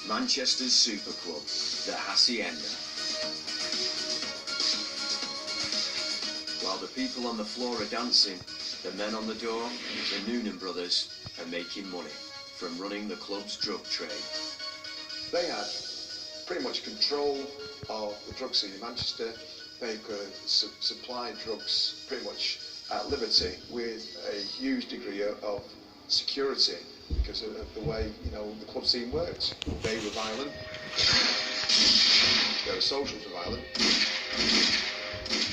Manchester's super club, the Hacienda. While the people on the floor are dancing, the men on the door, the Noonan brothers, are making money from running the club's drug trade. They had pretty much control of the drug scene in Manchester. They could supply drugs pretty much at liberty with a huge degree of security because of the way, you know, the club scene works. They were violent. Their socials were violent.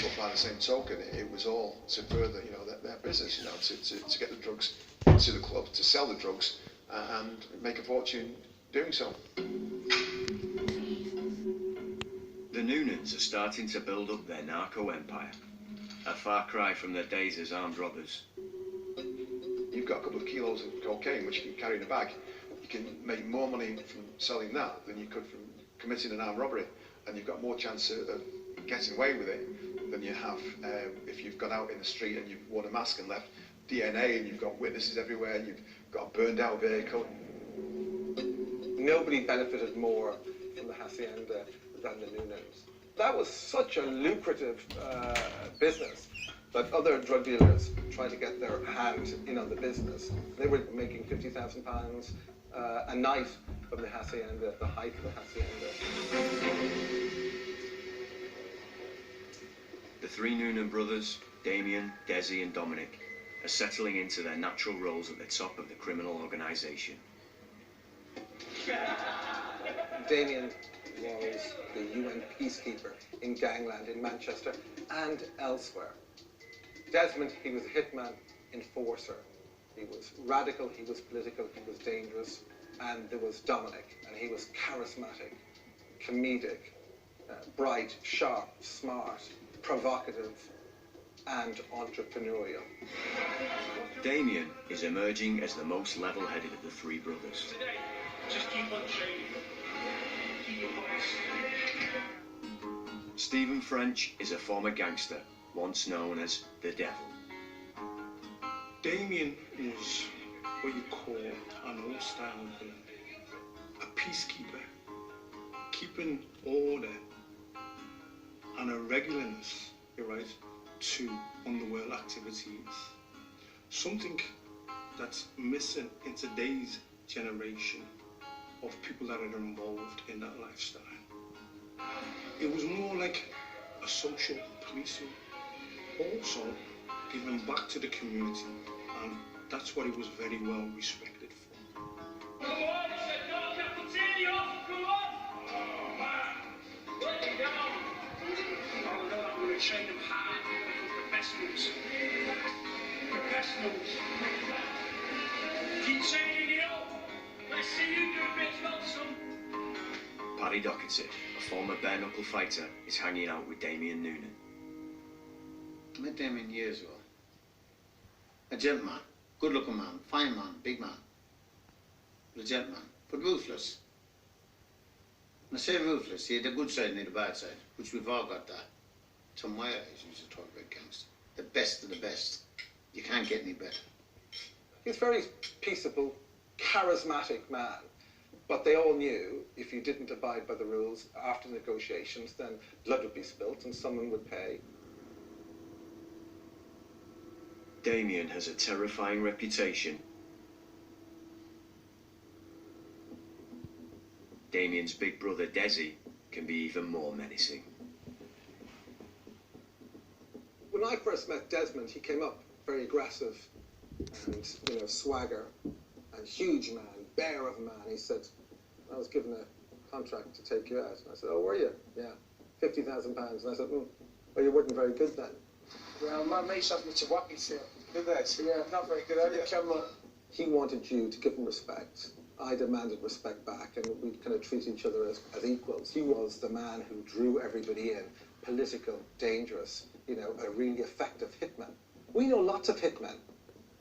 But by the same token, it was all to further, you know, their business, you know, to get the drugs into the club, to sell the drugs, and make a fortune doing so. The Noonans are starting to build up their narco empire, a far cry from their days as armed robbers. You've got a couple of kilos of cocaine which you can carry in a bag. You can make more money from selling that than you could from committing an armed robbery, and you've got more chance of getting away with it than you have if you've gone out in the street and you've worn a mask and left DNA and you've got witnesses everywhere and you've got a burned out vehicle. Nobody benefited more from the Hacienda than the Noonans. That was such a lucrative business that other drug dealers tried to get their hand in on the business. They were making £50,000 a night from the Hacienda, at the height of the Hacienda. The three Noonan brothers, Damien, Desi and Dominic, are settling into their natural roles at the top of the criminal organisation. Damien was the UN peacekeeper in gangland in Manchester and elsewhere. Desmond, he was a hitman, enforcer. He was radical, he was political, he was dangerous. And there was Dominic, and he was charismatic, comedic, bright, sharp, smart, provocative, and entrepreneurial. Damien is emerging as the most level-headed of the three brothers. Today, just keep on training. Keep your voice. Stephen French is a former gangster, once known as the Devil. Damien is what you call an old-style villain, a peacekeeper, keeping order and a regularness, you're right, to underworld activities. Something that's missing in today's generation of people that are involved in that lifestyle. It was more like a social policing, also giving back to the community, and that's what it was very well respected for. Come on, said no, Cappuccino, come on! Oh, man, let them down. Oh, no, I'm going to train them hard, professionals. Professionals. Keep training it up. Let's see you do a bit well, son. Paddy Doherty, a former bare-knuckle fighter, is hanging out with Damien Noonan. I met Damien years ago. A gentleman, good-looking man, fine man, big man. A gentleman, but ruthless. When I say ruthless, he had the good side and he had the bad side, which we've all got that. To my eyes, we used to talk about gangsters. The best of the best. You can't get any better. He's a very peaceable, charismatic man. But they all knew if you didn't abide by the rules after negotiations, then blood would be spilt and someone would pay. Damien has a terrifying reputation. Damien's big brother Desi can be even more menacing. When I first met Desmond, he came up very aggressive and, you know, swagger and huge man, bear of a man. He said, I was given a contract to take you out. And I said, oh, were you? Yeah, £50,000. And I said, well, you weren't very good then. Well, my mates had me to whack me to. Did they? So, yeah, not very good. He wanted you to give him respect. I demanded respect back, and we kind of treat each other as equals. He was the man who drew everybody in, political, dangerous, you know, a really effective hitman. We know lots of hitmen,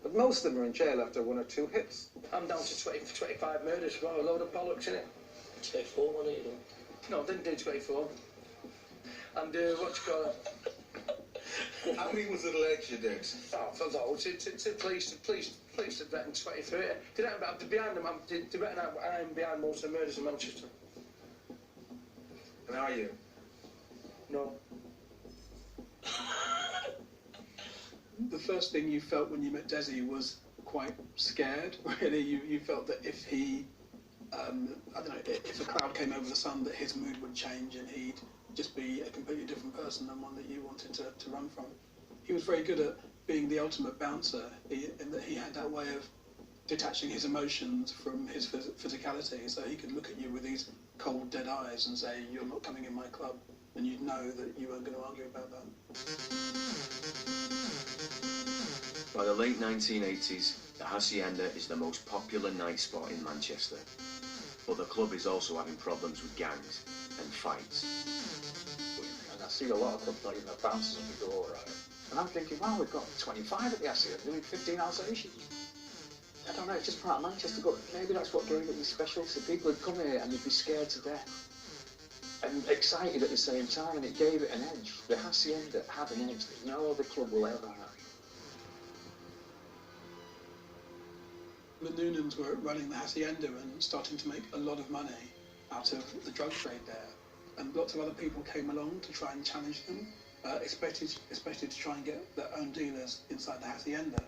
but most of them are in jail after 1 or 2 hits. I'm down to 25 murders, well, a load of bollocks, innit? 24, wasn't it? No, I didn't do 24. And what you call it? How many was the legs you did? Oh, for loads. It's police to bet in 23. Did I be behind them? I'm behind most of the murders in Manchester. And are you? No. The first thing you felt when you met Desi was quite scared, really. You felt that if he, I don't know, if a cloud came over the sun, that his mood would change and he'd just be a completely different person than one that you wanted to run from. He was very good at being the ultimate bouncer, in that he had that way of detaching his emotions from his physicality, so he could look at you with these cold, dead eyes and say, "You're not coming in my club," and you'd know that you weren't going to argue about that. By the late 1980s, the Hacienda is the most popular night spot in Manchester. But the club is also having problems with gangs and fights. And I see a lot of clubs not even have bouncers on the door, right? And I'm thinking, wow, we've got 25 at the Hacienda doing 15 Alsatians. I don't know, it's just part of Manchester, but maybe that's what gave it its special. So people would come here and they'd be scared to death. And excited at the same time, and it gave it an edge. The Hacienda had an edge that no other club will ever have. The Noonans were running the Hacienda and starting to make a lot of money out of the drug trade there. And lots of other people came along to try and challenge them, especially to try and get their own dealers inside the Hacienda.